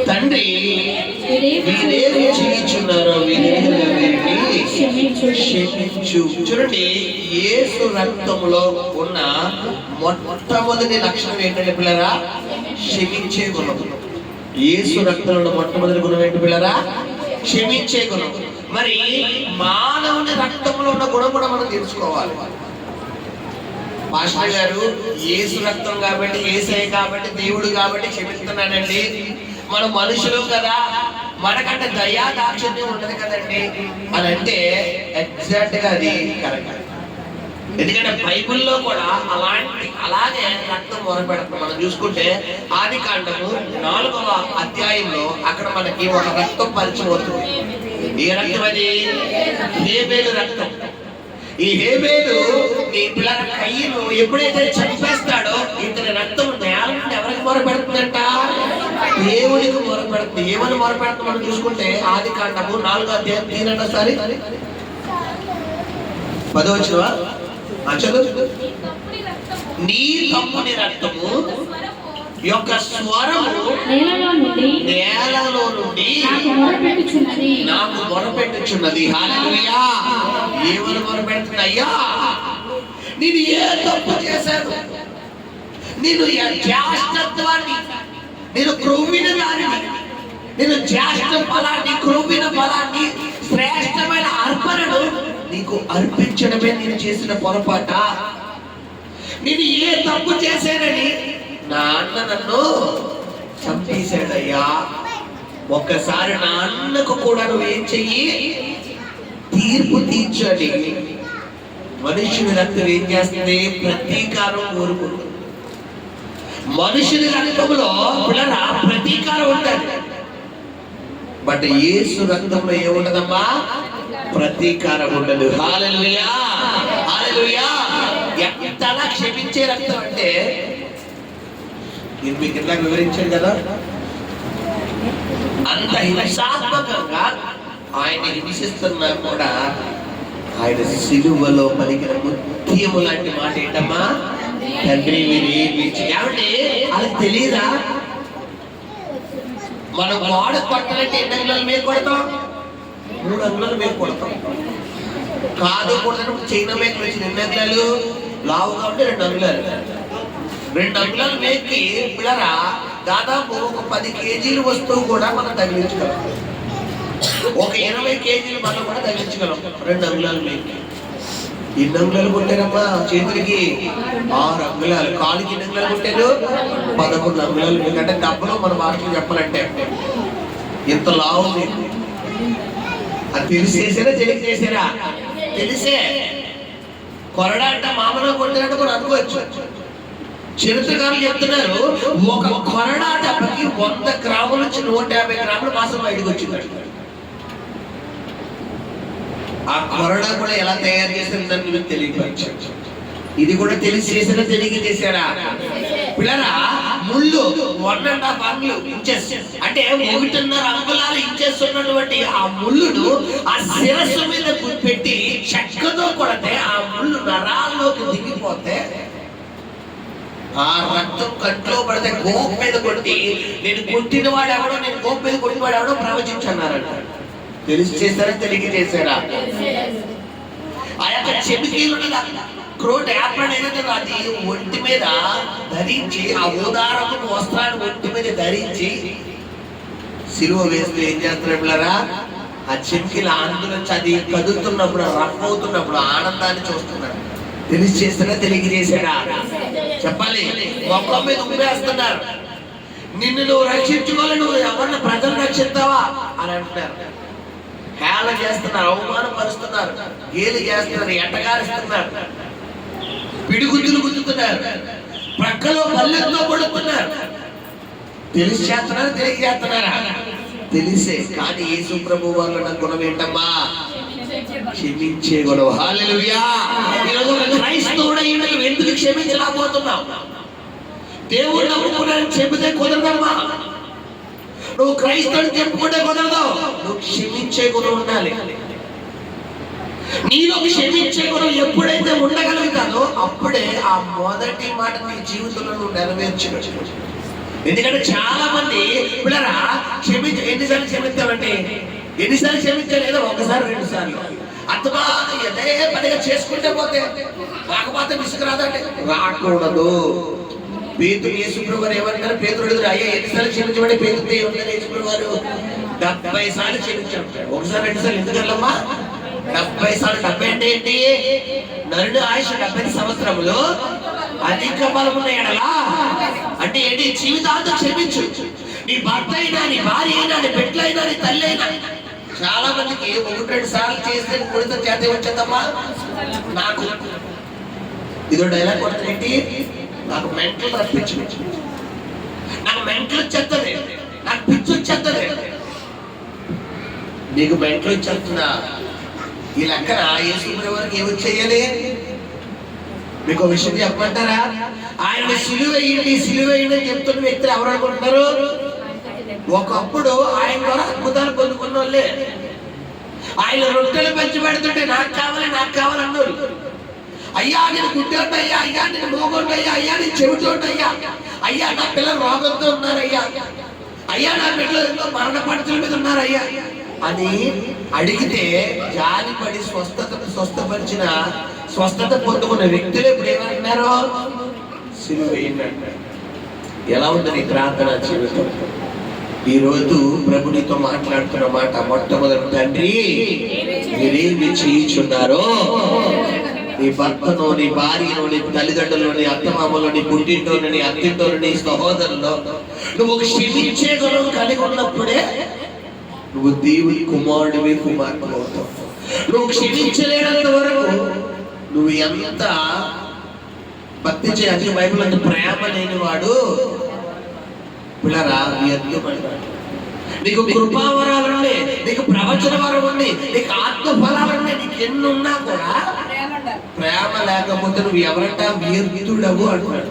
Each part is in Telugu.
తండ్రి వీరేమి చేయుచున్నారో వీరిని క్షమించు. చూడండి, యేసు రక్తంలో ఉన్న మొట్టమొదటి లక్షణం ఏంటంటే పిల్లరా, క్షమించే గుణం. యేసు రక్తంలో మొట్టమొదటి గుణం ఏంటి పిల్లరా? క్షమించే గుణం. మరి మానవుని రక్తంలో ఉన్న గుణం కూడా మనం తెలుసుకోవాలి. పాస్టర్ గారు యేసు రక్తం కాబట్టి, యేసే కాబట్టి, దేవుడు కాబట్టి క్షమిస్తున్నానండి, మనం మనుషులు కదా, మనకంటే దయా దాక్షిణ్యం ఉండదు కదండి అని అంటే ఎగ్జాక్ట్ గా అది కరెక్ట్. ఎందుకంటే బైబిల్లో కూడా అలాగే రక్తం మొదలుపెడతాం. మనం చూసుకుంటే ఆదికాండము 4వ అధ్యాయంలో అక్కడ మనకి ఒక రక్తం పరిచయం అవుతుంది. ఏ రక్తం అది? హేబేలు రక్తం. ఈ హేబేలు నీ పిల్లల కయ్యను ఎప్పుడైతే చంపేస్తాడో ఇతని రక్తం నేల నుండి ఎవరికి మొరపెడుతుందంట? దేవునికి మొరపెడుతుంది. ఏమని మొరపెడుతుంది మనం చూసుకుంటే ఆదికాండము 4వ అధ్యాయం 3 10వ చదువు. నీ తమ్ముని రక్తము యొక్క స్వరము నేలలో నుండి నాకు మొరపెట్టుచున్నది. హల్లెలూయా. ఏమని మొరపెడుతుంది? అయ్యా, నేను ఏ తప్పు చేశాను? నేను జ్యేష్ఠత్వాన్ని, నేను క్రొవ్విన దానిని, నేను జ్యేష్ఠ ఫలాన్ని, క్రొవ్విన ఫలాన్ని, శ్రేష్టమైన అర్పణను నీకు అర్పించడమే నేను చేసిన పొరపాట. నేను ఏ తప్పు చేశానని నా అన్న నన్ను చంపేశాడయ్యా. ఒక్కసారి నా అన్నకు కూడా నువ్వేం చెయ్యి? తీర్పు తీర్చని. మనుషుని రక్తం ఏం చేస్తుంది? ప్రతీకారం కోరుకుంటుంది. మనుషుని రక్తంలో పిల్లరా ప్రతీకారం ఉంటుంది. బట్ యేసు రక్తంలో ఏముండదమ్మా? ప్రతీకారం ఉండదు. హల్లెలూయా, హల్లెలూయా. ఎంతలా క్షమించే రక్తం అంటే నేను మీకు ఇట్లా వివరించాను కదా, అంత హింసాత్మకంగా ఆయన హింసిస్తున్నా కూడా ఆయన సిలువలో పలికిన ముత్యము లాంటి మాట ఏంటమ్మా? తండ్రి ఏమంటే అది తెలియదా? మనం వాడ కొట్టాలంటే ఎన్ని అంగుళాలు మీద కొడతాం? 3 అంగుళాలు మీద కొడతాం. కాదు కొడతాడు చైనా మేక వచ్చిన ఎన్ని అంగుళాలు? లావు కాబట్టి 2 అంగుళాలు. 2 అంగుళాలు మేకి పిల్లరా దాదాపు ఒక 10 కేజీలు వస్తువు కూడా మనం తగిలించగలం. ఒక 20 కేజీలు మనం కూడా తగిలించగలం 2 అంగుళాలు మేకి. ఎన్ని అంగుళాలు కొట్టారమ్మా? చేతులకి 6 అంగుళాలు, కాలుకి ఎన్ని అంగుళాలు కొట్టారు? 11 అంగుళాలు. ఎందుకంటే డబ్బులు మన భాషలో చెప్పాలంటే ఇంత లావు ఉంది. అది తెలిసేసారా తెలియక చేసారా? తెలిసే. కొరడా అంటే మామూలుగా కొట్టినట్టు కూడా అనుకోవచ్చు. చరిత్రకారులు చెప్తున్నారు ఒక కొరడా దెబ్బకి 100 గ్రాముల నుంచి 150 గ్రాముల మాసం బయటకు వచ్చింది. ఆ కొరడా కూడా ఎలా తయారు చేసిందని మీకు తెలియపరిచారు. ఇది కూడా తెలిసి చేసినా తెలియక చేశారా? పిల్లరా ముళ్ళు 1.5 ఇంచెస్ అంటే 1.5 అంగుళాలు ఇంచెస్ ఉన్నటువంటి ఆ ముళ్ళును ఆ శిరస్సు మీద పెట్టి చెక్కతో కొడితే ఆ ముళ్ళు నరాల్లోకి దిగిపోతే ఆ రక్తం కంట్లో పడితే గోపు మీద కొట్టి నేను కొట్టిన వాడు ఎవడో, నేను గోపు మీద కొట్టిన వాడు ఎవడో ప్రవచించన్నారంట. తెలిసి చేశారా తెలియక చేశారా? ఆ యొక్క చెమికీలు క్రోట్ యాప్రాన్ ఏదైతే అది ఒంటి మీద ధరించి, ఆ ఉదారపు వస్త్రాన్ని ఒంటి మీద ధరించి సిలువ వేస్తే ఏం చేస్తారు పిల్లరా? ఆ చెమికీల ఆనందం అది కదులుతున్నప్పుడు, రఫ్ అవుతున్నప్పుడు ఆనందాన్ని చూస్తున్నారు. తెలిసి చేస్తారా తెలియక చేశాడా? చెప్పాలి. మొక్కం మీద ఉమ్మేస్తున్నారు. నిన్ను నువ్వు రక్షించుకోవాలి, నువ్వు ఎవరిని ప్రజలు రక్షిస్తావా అని అంటున్నారు. హేళ చేస్తున్నారు, అవమానపరుస్తున్నారు, గేలి చేస్తున్నారు, ఎట్టగారిస్తున్నారు, పిడిగుద్దులు గుద్దుతున్నారు, ప్రక్కలో పల్లెల్లో పడుతున్నారు. తెలిసి చేస్తున్నారా తెలియక చేస్తున్నారా? తెలిసే. కానీ యేసు ప్రభు వాళ్ళ గుణం ఏంటమ్మా? క్షమించే గుణం. హల్లెలూయా. ఈరోజు క్రైస్తవుడైన నువ్వు ఎందుకు క్షమించలేకపోతున్నావు? దేవుడు నమ్ముకున్నాడని చెబితే కుదరదమ్మా. నువ్వు క్రైస్తవుని చెప్పుకుంటే కుదరదు. నువ్వు క్షమించే గుణం ఉండాలి. నీలో క్షమించే గుణం ఎప్పుడైతే ఉండగలుగుతానో అప్పుడే ఆ మొదటి మాట నీ జీవితంలో నువ్వు నెరవేర్చవచ్చు. ఎందుకంటే చాలా మంది పిల్లరా ఎన్నిసార్లు క్షమించాలంటే ఎన్నిసార్లు క్షమించాలి? ఏదో ఒకసారి 2 సార్లు అర్థమా అదే పనిగా చేసుకుంటే పోతే రాకపోతే విసుగు రాదండి, రాకూడదు. పేతురు యేసుప్రభు వారు ఏమన్నారు? పేతురు అడుగుతారు, అయ్యా ఎన్నిసార్లు క్షమించబడి? పేతురు ఏమన్నారు? యేసుప్రభు వారు 70 సార్లు క్షమించారు. ఒకసారి 2 సార్లు ఎందుకల్లమ్మా? 70 సార్లు. 70 అంటే ఏంటి? నరుడు ఆయుష్ 70 సంవత్సరములు అధిక బలమున్న ఎడలా అంటే ఏంటి? జీవితాంతం క్షమించు. నీ భర్త అయినా, నీ భార్య అయినా, నీ బిడ్డలైనా, నీ తల్లి అయినా. చాలా మందికి 1-2 సార్లు చేస్తే ముడిత చేత వచ్చేద్దమ్మా. నాకు ఇదో డైలాగ్ కొడుతుంది, నాకు మెంటల్ రప్పించు, నాకు మెంటల్ వచ్చేస్తుంది, నాకు పిచ్చి వచ్చేస్తుంది. నీకు మెంటల్ వచ్చేస్తుందా? ఈ లెక్కన యేసుప్రభు వారికి ఏమి చేయాలి? మీకు విషయం చెప్పమంటారా? ఆయన సిలువేయండి సిలువేయండి అని చెప్తున్న వ్యక్తులు ఎవరు అనుకుంటున్నారు? ఒకప్పుడు ఆయన ద్వారా అద్భుతాలు పొందుకున్న వాళ్ళే. ఆయన రొట్టెలు పంచి పెడుతుంటే నాకు కావాలి నాకు కావాలన్నారు. అయ్యా నేను గుడ్డోడ్డయ్యా, అయ్యా నేను మోగోడ్డయ్యా, అయ్యా నేను చెవిటోడ్డయ్యా, అయ్యా నా పిల్లలు రోగంతో ఉన్నారయ్యా, అయ్యా నా బిడ్డలు ఎంతో మరణ పడుతుల మీద ఉన్నారయ్యా అని అడిగితే జాలిపడి స్వస్థపరిచిన స్వస్థత పొందుకున్న వ్యక్తులు ఇప్పుడు ఏమంటున్నారు? సిలువేయండి అంటారు. ఎలా ఉంది నీ ప్రార్థన జీవితం? ఈ రోజు ప్రభు నీతో మాట్లాడుతున్న మాట మొట్టమొదటి, తండ్రి మీరేమి చేయుచున్నారో నీ భర్తను, నీ భార్యను, నీ తల్లిదండ్రులను, నీ అత్తమామలు, నీ పుట్టింటోను, నీ అత్తింటోను, నీ సహోదరులు నువ్వు క్షమించే గుణం కలిగి ఉన్నప్పుడే నువ్వు దేవుని కుమారుడివి, కుమార్తె అవుతావు. నువ్వు క్షమించలేనంత వరకు నువ్వు ఎంత భక్తి చేయాలి? బైబిల్ అంటే ప్రేమ లేనివాడు పిల్లరా వ్యర్థమన్నాడు. నీకు కృపావరాలుండే, నీకు ప్రవచన వరం ఉంది, నీకు ఆత్మ ఫలాలుండే, నీకు ఎన్ని ఉన్నా కూడా ప్రేమ లేకపోతే నువ్వు ఎవరంటా? వ్యర్థుడవు అంటున్నాడు.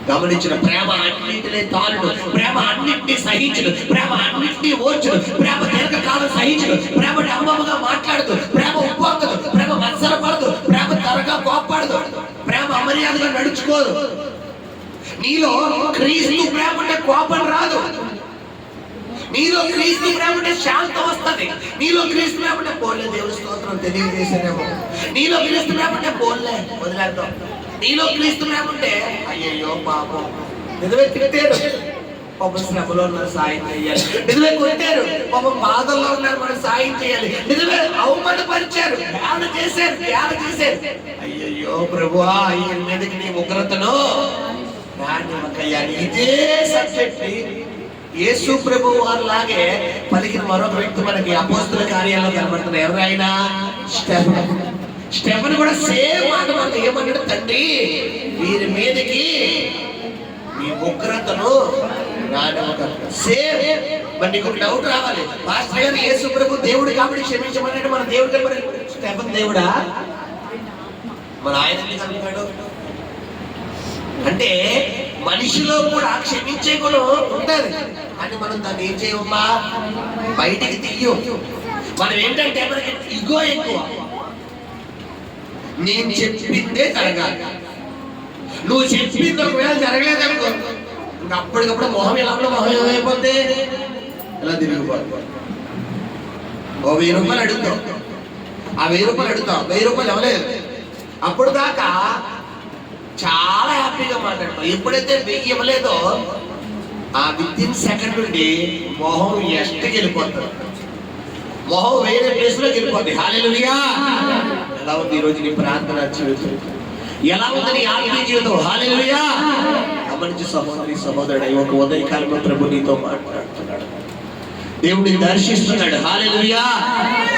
గమనించిన ప్రేమ అన్నింటినీ తాళుడు, ప్రేమ అన్నింటినీ సహించడు, ప్రేమ అన్నింటినీ ఓర్చుడు, ప్రేమ దీర్ఘకాలం సహించడు, ప్రేమ అమ్మమ్మగా మాట్లాడదు, ప్రేమ ఉప్పొంగదు, ప్రేమ మత్సరపడదు, ప్రేమ త్వరగా కోప్పడదు, ప్రేమ అమర్యాదగా నడుచుకోదు. నీలో క్రీస్తు ప్రేమ అంటే కోపం రాదు, నీలో క్రీస్తు ప్రేమ అంటే శాంతం వస్తుంది, నీలో క్రీస్తు ప్రేమ అంటే పోలే దేవుని స్తోత్రం తెలియజేసేదేమో, నీలో క్రీస్తు ప్రేమ అంటే పోలే వదిలేద్దాం, నీలో క్రీస్తు ప్రేమ అంటే అయ్యయ్యో పాపం నిజమే తిట్టారు, పాపం శ్రమలో ఉన్నారు సాయం చేయాలి, నిజమే కొట్టారు, పాపం బాధల్లో ఉన్నారు మనం సాయం చేయాలి, నిజమే అవమానపరిచారు, ధ్యానం చేశారు, అయ్యయ్యో ప్రభువా ఈ మీదకి నీ ఉగ్రతను ఇదే సబ్జెక్ట్ యేసు ప్రభు వారు లాగే పలికిన మరొక వ్యక్తి మనకి అపోస్తుల కార్యాల్లో కనబడుతున్నారు. ఎవరైనా స్టెఫెన్ కూడా సేమ్ మాట మనకి ఏమన్నాడు? తండ్రి వీరి మీదకి మీ ఉగ్రతను సేమ్. మరి నీకు ఒక డౌట్ రావాలి, పాస్టర్ గారు యేసు ప్రభు దేవుడు కాబట్టి క్షమించమన్నాడు, మన దేవుడు కాబట్టి స్టెఫెన్ దేవుడా? మన ఆయన ఎందుకు అనుకున్నాడు అంటే మనిషిలో కూడా క్షమించే గుణం ఉంటుంది, అని మనం దాన్ని ఏం చేయమ్మా? బయటికి తీయం. మనం ఏంటంటే మనకి ఇగో ఎక్కువ. నేను చెప్పిందే జరగాలి, నువ్వు చెప్పింది ఒకవేళ జరగలేదనుకో ఇంకా అప్పటికప్పుడు మొహం ఎలా మొహం ఏమైపోతే ఎలా తిరిగిపోతుంది. ఓ 1000 రూపాయలు అడుగుతాం, ఆ 1000 రూపాయలు అడుగుతాం, 1000 రూపాయలు ఇవ్వలేదు, అప్పుడు దాకా చాలా హ్యాపీగా మాట్లాడతాం. ఎప్పుడైతే 1000 ఇవ్వలేదో ఆ వితిన్ సెకండ్ నుండి మొహం ఎస్ట్కి వెళ్ళిపోతుంది, మొహం వేరే ప్లేస్ లోకి వెళ్ళిపోతుంది. హల్లెలూయా! ఎలా ఉంది ఈరోజు నీ ప్రార్థన జీవితం? ఎలా ఉంది నీ ఆత్మీయ జీవితం? హల్లెలూయా! గమనించి సహోదరి సహోదరుడు, ఒక ఉదయకాలంలో ప్రభు నీతో మాట్లాడుతున్నాడు, దేవుడిని దర్శిస్తున్నాడు. హల్లెలూయా!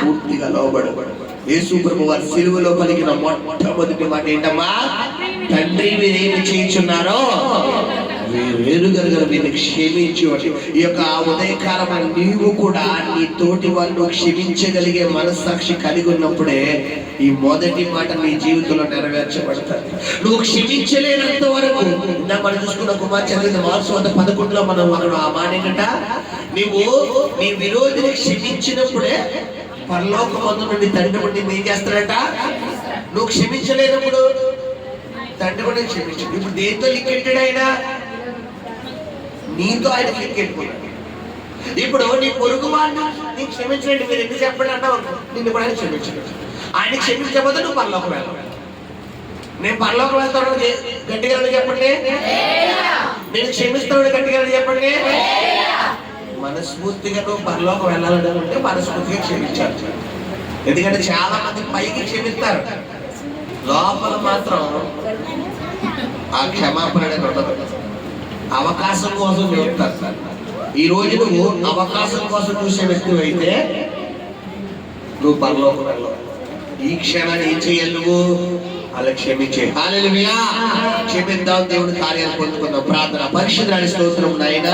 పూర్తిగా లోబడు. యేసు ప్రభు వారి సిలువలో పలికిన మొట్టమొదటి మాట ఏంటమ్మా? తండ్రి మీరేమి చేయుచున్నారో వేరుగరగర మీరు క్షమించు. ఈ యొక్క ఉదయకాలం నీవు కూడా నీ తోటి వాళ్ళు క్షమించగలిగే మనస్సాక్షి కలిగి ఉన్నప్పుడే ఈ మొదటి మాట నీ జీవితంలో నెరవేర్చబడతాయి. నువ్వు క్షమించలేనంత వరకు మనం చూసుకున్న కుమార్ చదివిన మార్క్స్ 11లో మనం ఆ మాట ఏంటంట, నువ్వు నీ విరోధిని క్షమించినప్పుడే పరలోకమందు నుండి తండ్రి నుండి ఏం చేస్తాడట? నువ్వు క్షమించలేనప్పుడు తండ్రి కూడా క్షమించు. ఇప్పుడు దేంతో లింకెట్టాడు ఆయన? నీతో ఆయన ఎక్కెట్టుకున్నాడు. ఇప్పుడు నీ పొరుగు వాడిని నీకు క్షమించండి, మీరు ఎందుకు చెప్పండి అంటావు, నిన్ను కూడా ఆయన క్షమించండి. ఆయన క్షమించకపోతే నువ్వు పరలోకం వెళ్ళాలి. నేను పరలోకం వెళ్తాను గట్టిగా చెప్పండి, నేను క్షమిస్తాను గట్టిగా చెప్పండి. మనస్ఫూర్తిగా నువ్వు పరలోకం వెళ్ళాలంటే మనస్ఫూర్తిగా క్షమించాలి. ఎందుకంటే చాలా మంది పైకి క్షమిస్తారు, లోపల మాత్రం ఆ క్షమాపణ అనేది ఉండదు. అవకాశం కోసం చెప్తారు. ఈ రోజు నువ్వు అవకాశం కోసం చూసే వ్యక్తి అయితే నువ్వు పరలోకం వెళ్ళవు. ఈ క్షణాన్ని ఏం చేయాలి, నువ్వు అలా క్షమించే. హల్లెలూయా. క్షమిద్దాం, దేవుని కార్యాలు పొందుకుందాం. ప్రార్థన. పరిశుద్ధుని స్తోత్రం నాయనా.